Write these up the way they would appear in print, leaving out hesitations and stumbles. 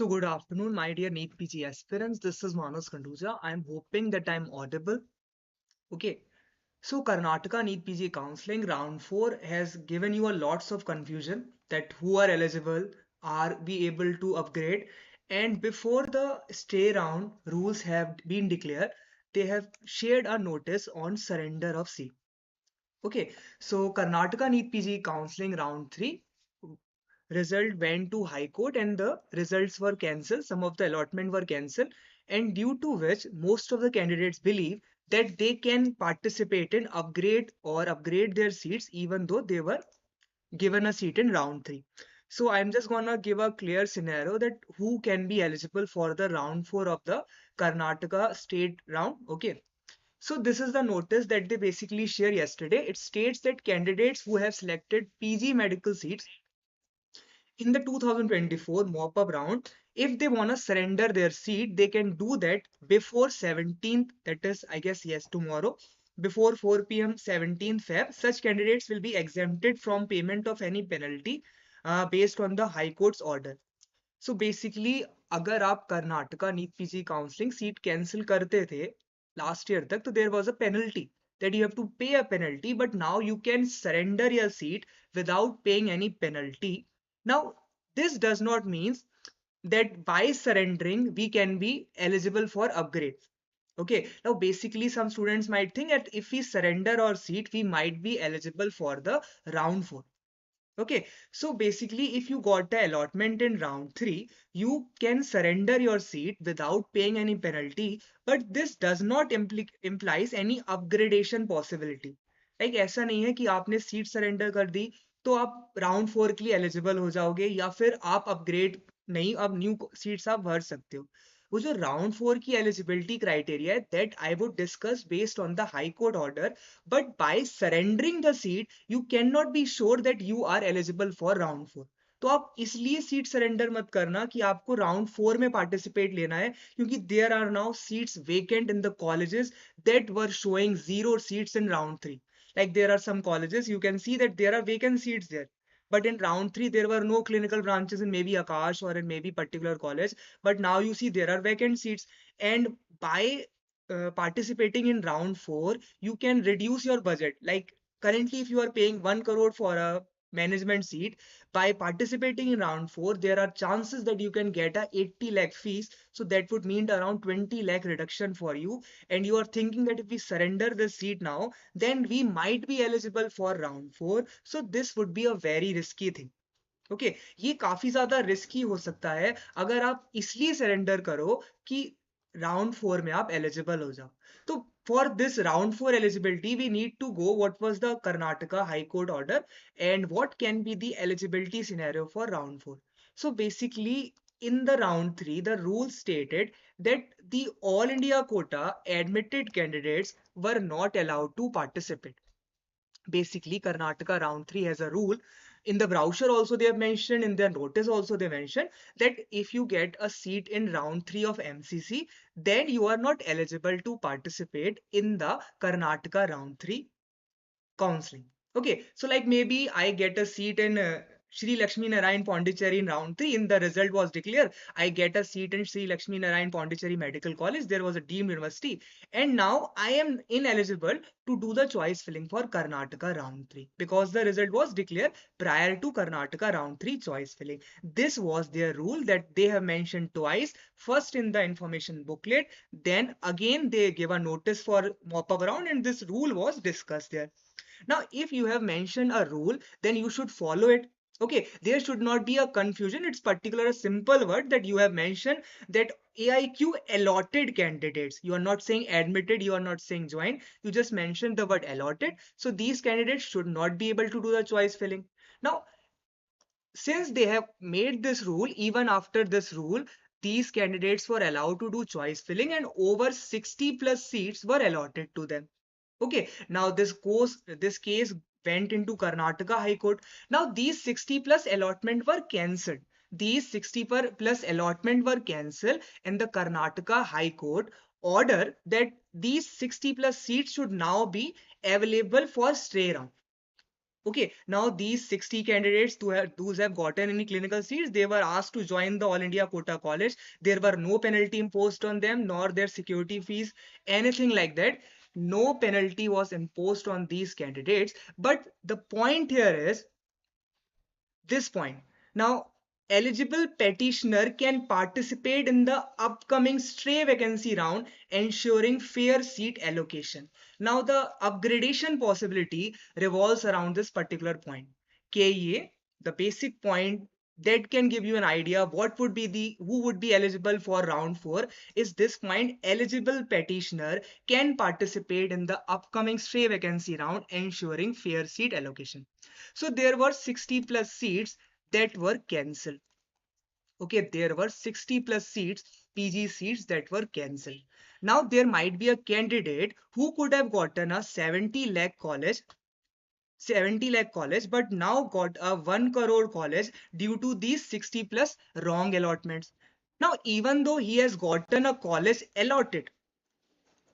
So good afternoon, my dear NEET PG aspirants. This is Manas Kanduja. I'm hoping that I'm audible. Okay. So Karnataka Neet PG Counselling Round 4 has given you a lots of confusion that who are eligible, are we able to upgrade, and before the stay round rules have been declared, they have shared a notice on surrender of seat. Okay, so Karnataka Neet PG Counselling Round 3 result went to High Court and the results were cancelled. Some of the allotment were cancelled, and due to which most of the candidates believe that they can participate in upgrade their seats even though they were given a seat in round 3. So I'm just gonna give a clear scenario that who can be eligible for the round 4 of the Karnataka state round. Okay. So this is the notice that they basically shared yesterday. It states that candidates who have selected PG medical seats in the 2024 mop-up round, if they want to surrender their seat, they can do that before 17th, that is, I guess, yes, tomorrow, before 4 p.m. 17th Feb. Such candidates will be exempted from payment of any penalty based on the High Court's order. So basically, अगर आप Karnataka NEET PG counselling seat cancel करते थे last year तक, तो there was a penalty that you have to pay a penalty, but now you can surrender your seat without paying any penalty. Now, this does not mean that by surrendering we can be eligible for upgrades. Okay, now basically some students might think that if we surrender our seat, we might be eligible for the round 4. Okay, so basically, if you got the allotment in round 3, you can surrender your seat without paying any penalty, but this does not implies any upgradation possibility. Like ऐसा नहीं है कि आपने seat surrender कर दी तो आप round 4 के लिए एलिजिबल हो जाओगे या फिर आप अपग्रेड नहीं, अब न्यू सीट्स आप भर सकते हो. वो जो राउंड 4 की एलिजिबिलिटी क्राइटेरिया है that I would discuss based on the high court order, but by surrendering the seat you cannot be sure that you are eligible for round 4. तो आप इसलिए सीट सरेंडर मत करना कि आपको राउंड 4 में पार्टिसिपेट लेना है, क्योंकि there are now seats vacant in the colleges that were showing 0 seats in round 3. Like there are some colleges you can see that there are vacant seats there, but in round 3 there were no clinical branches in maybe Akash or in maybe particular college, but now you see there are vacant seats. And by participating in round 4 you can reduce your budget. Like currently if you are paying 1 crore for a management seat, by participating in round 4 there are chances that you can get a 80 lakh fees, so that would mean around 20 lakh reduction for you. And you are thinking that if we surrender the seat now, then we might be eligible for round 4, so this would be a very risky thing. Okay, ये काफी ज्यादा risky हो सकता है अगर आप इसलिए surrender करो कि राउंड 4 में आप एलिजिबल हो जाओ. तो for this round 4 eligibility we need to go what was the Karnataka high court order and what can be the eligibility scenario for round 4. So basically, in the round 3 the rule stated that the all India quota admitted candidates were not allowed to participate. Basically, Karnataka round 3 has a rule. In the brochure also they have mentioned, in their notice also they mentioned that if you get a seat in round 3 of MCC, then you are not eligible to participate in the Karnataka round 3 counseling. Okay, so like maybe I get a seat in Shri Lakshmi Narayan Pondicherry in round 3, in the result was declared I get a seat in Shri Lakshmi Narayan Pondicherry Medical College, there was a deemed university, and now I am ineligible to do the choice filling for Karnataka round 3 because the result was declared prior to Karnataka round 3 choice filling. This was their rule that they have mentioned twice, first in the information booklet, then again they gave a notice for mop-up round, and this rule was discussed there. Now, if you have mentioned a rule, then you should follow it. Okay, there should not be a confusion. It's particular a simple word that you have mentioned that AIQ allotted candidates. You are not saying admitted, you are not saying joined. You just mentioned the word allotted. So these candidates should not be able to do the choice filling. Now, since they have made this rule, even after this rule, these candidates were allowed to do choice filling and over 60 plus seats were allotted to them. Okay, now this case went into Karnataka High Court. Now these 60 plus allotment were cancelled. These 60 plus allotment were cancelled, and the Karnataka High Court order that these 60 plus seats should now be available for stray round. Okay, now these 60 candidates those have gotten any clinical seats, they were asked to join the All India Quota College. There were no penalty imposed on them, nor their security fees, anything like that. No penalty was imposed on these candidates. But the point here is this point. Now, eligible petitioner can participate in the upcoming stray vacancy round, ensuring fair seat allocation. Now, the upgradation possibility revolves around this particular point. KEA, the basic point that can give you an idea of what would be the who would be eligible for round 4 is this point: eligible petitioner can participate in the upcoming stray vacancy round, ensuring fair seat allocation. So there were 60 plus seats that were cancelled. Okay, there were 60 plus seats, PG seats that were cancelled. Now there might be a candidate who could have gotten a 70 lakh college, but now got a 1 crore college due to these 60 plus wrong allotments. Now, even though he has gotten a college allotted,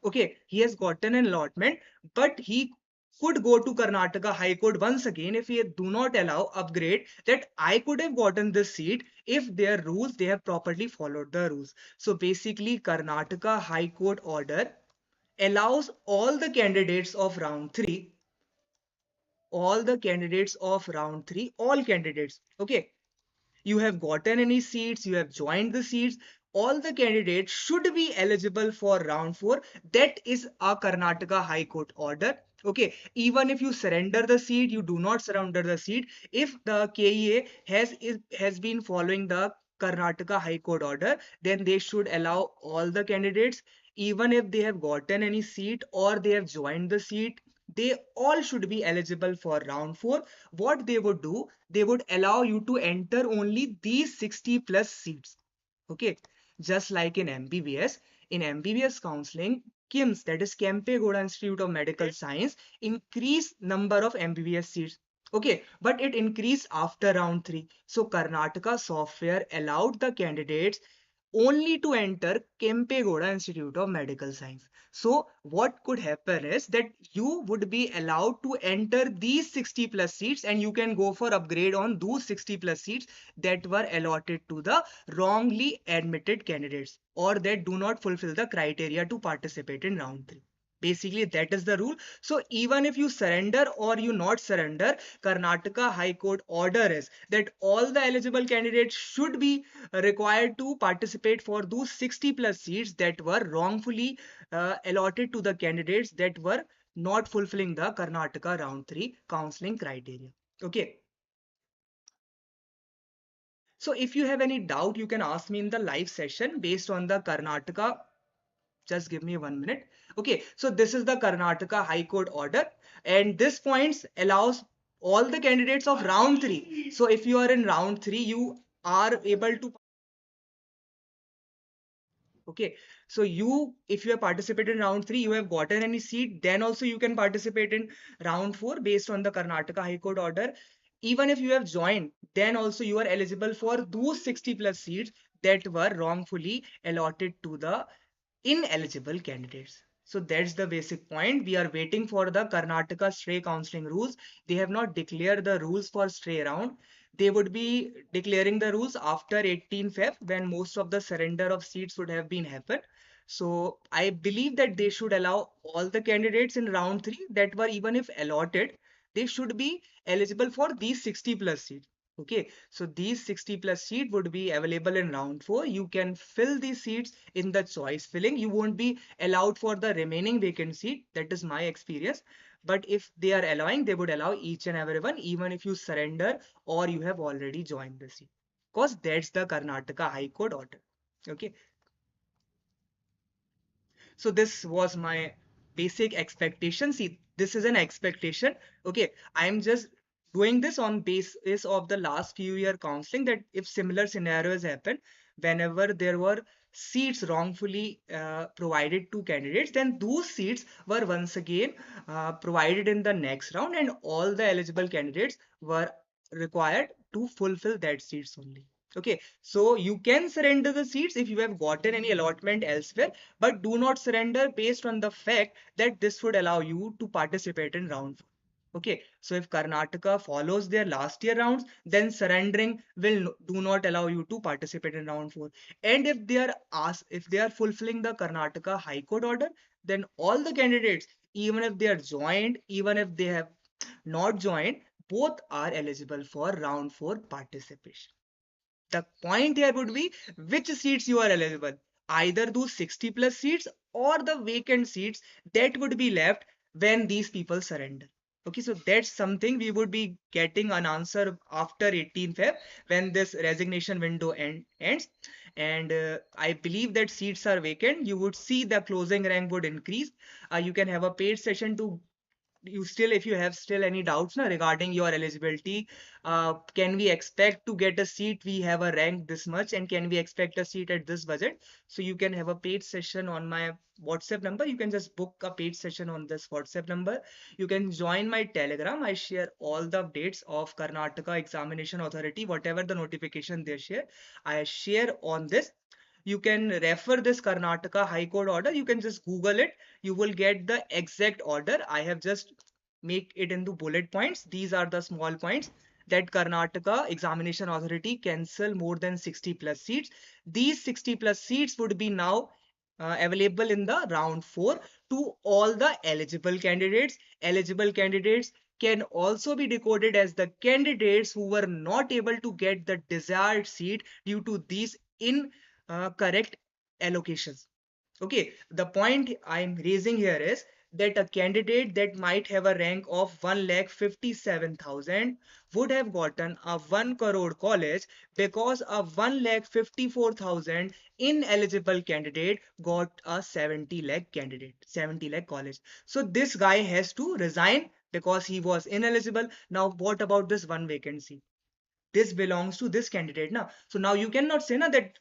okay, he has gotten an allotment, but he could go to Karnataka High Court once again if he do not allow upgrade, that I could have gotten this seat if their rules, they have properly followed the rules. So basically, Karnataka High Court order allows all candidates, okay, you have gotten any seats, you have joined the seats, all the candidates should be eligible for round 4. That is a Karnataka High Court order. Okay, even if you surrender the seat, you do not surrender the seat. If the KEA has been following the Karnataka High Court order, then they should allow all the candidates, even if they have gotten any seat or they have joined the seat, they all should be eligible for round 4. What they would do, they would allow you to enter only these 60 plus seats. Okay, just like in MBBS. In MBBS counseling, KIMS, that is Kempe Gowda Institute of Medical Science, increase number of MBBS seats. Okay, but it increased after round 3. So Karnataka software allowed the candidates only to enter Kempe Gowda Institute of Medical Science. So what could happen is that you would be allowed to enter these 60 plus seats, and you can go for upgrade on those 60 plus seats that were allotted to the wrongly admitted candidates or that do not fulfill the criteria to participate in round 3. Basically, that is the rule. So even if you surrender or you not surrender, Karnataka High Court order is that all the eligible candidates should be required to participate for those 60 plus seats that were wrongfully allotted to the candidates that were not fulfilling the Karnataka round 3 counseling criteria. Okay. So if you have any doubt, you can ask me in the live session based on the Karnataka. Just give me 1 minute. Okay, so this is the Karnataka High Court order, and this points allows all the candidates of round 3. So if you are in round 3, you are able to. Okay, so if you have participated in round 3, you have gotten any seat, then also you can participate in round 4 based on the Karnataka High Court order. Even if you have joined, then also you are eligible for those 60 plus seats that were wrongfully allotted to the ineligible candidates. So that's the basic point. We are waiting for the Karnataka stray counseling rules. They have not declared the rules for stray round. They would be declaring the rules after 18 Feb, when most of the surrender of seats would have been happened. So I believe that they should allow all the candidates in round 3 that were, even if allotted, they should be eligible for these 60 plus seats. Okay, so these 60 plus seat would be available in round 4. You can fill these seats in the choice filling. You won't be allowed for the remaining vacant seat. That is my experience. But if they are allowing, they would allow each and everyone, even if you surrender or you have already joined the seat. Because that's the Karnataka High Court order. Okay. So this was my basic expectation. See, this is an expectation. Okay, I'm just doing this on basis of the last few year counseling, that if similar scenarios happen, whenever there were seats wrongfully provided to candidates, then those seats were once again provided in the next round, and all the eligible candidates were required to fulfill that seats only. Okay, so you can surrender the seats if you have gotten any allotment elsewhere, but do not surrender based on the fact that this would allow you to participate in round 4. Okay, so if Karnataka follows their last year rounds, then surrendering will do not allow you to participate in round 4. And if they are fulfilling the Karnataka High Court order, then all the candidates, even if they are joined, even if they have not joined, both are eligible for round 4 participation. The point here would be which seats you are eligible. Either those 60 plus seats or the vacant seats that would be left when these people surrender. Okay, so that's something we would be getting an answer after 18 Feb when this resignation window ends. And I believe that seats are vacant. You would see the closing rank would increase. You can have a paid session to you still if you have still any doubts regarding your eligibility, can we expect to get a seat, we have a rank this much, and can we expect a seat at this budget? So you can have a paid session on my WhatsApp number. You can just book a paid session on this WhatsApp number. You can join my Telegram. I share all the updates of Karnataka Examination Authority, whatever the notification they share, I share on this. You can refer this Karnataka High Court order. You can just Google it. You will get the exact order. I have just make it into bullet points. These are the small points that Karnataka Examination Authority cancel more than 60 plus seats. These 60 plus seats would be now available in the round 4 to all the eligible candidates. Eligible candidates can also be decoded as the candidates who were not able to get the desired seat due to these incorrect allocations. Okay, the point I'm raising here is that a candidate that might have a rank of 1,57,000 would have gotten a 1 crore college because a 1,54,000 ineligible candidate got a 70 lakh college. So this guy has to resign because he was ineligible. Now, what about this one vacancy? This belongs to this candidate now. So now you cannot say na that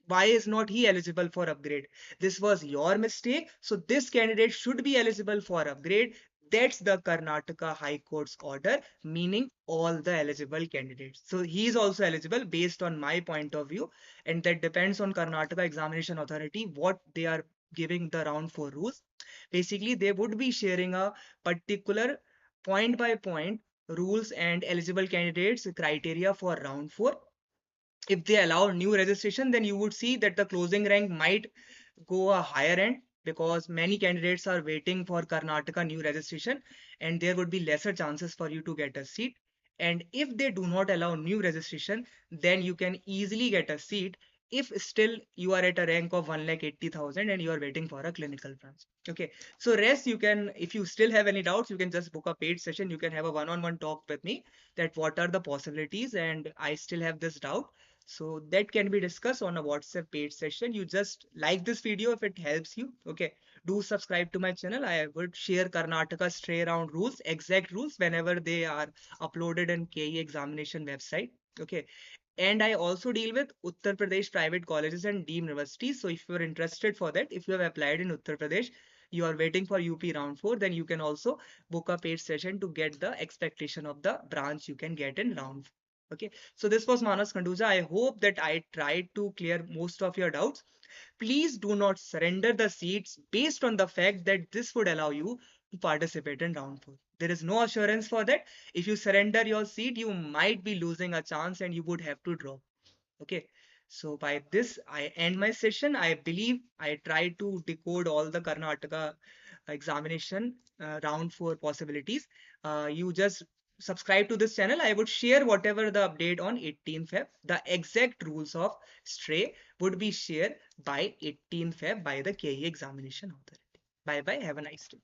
why is not he eligible for upgrade? This was your mistake. So this candidate should be eligible for upgrade. That's the Karnataka High Court's order, meaning all the eligible candidates. So he is also eligible based on my point of view, and that depends on Karnataka Examination Authority what they are giving the round 4 rules. Basically, they would be sharing a particular point by point rules and eligible candidates criteria for round 4. If they allow new registration, then you would see that the closing rank might go a higher end because many candidates are waiting for Karnataka new registration, and there would be lesser chances for you to get a seat. And if they do not allow new registration, then you can easily get a seat if still you are at a rank of 1,80,000 and you are waiting for a clinical branch. Okay, so rest you can, if you still have any doubts, you can just book a paid session. You can have a one-on-one talk with me that what are the possibilities and I still have this doubt. So that can be discussed on a WhatsApp paid session. You just like this video if it helps you. Okay, do subscribe to my channel. I would share Karnataka stray round rules, exact rules whenever they are uploaded in KE examination website. Okay, and I also deal with Uttar Pradesh private colleges and deemed universities. So if you're interested for that, if you have applied in Uttar Pradesh, you are waiting for UP round 4, then you can also book a paid session to get the expectation of the branch you can get in round 4. Okay, so this was Manas Kanduja. I hope that I tried to clear most of your doubts. Please do not surrender the seats based on the fact that this would allow you to participate in round 4. There is no assurance for that. If you surrender your seat, you might be losing a chance and you would have to drop. Okay, so by this I end my session. I believe I tried to decode all the Karnataka examination round 4 possibilities. You just subscribe to this channel. I would share whatever the update on 18 Feb. The exact rules of stray would be shared by 18 Feb by the KE examination authority. Bye bye. Have a nice day.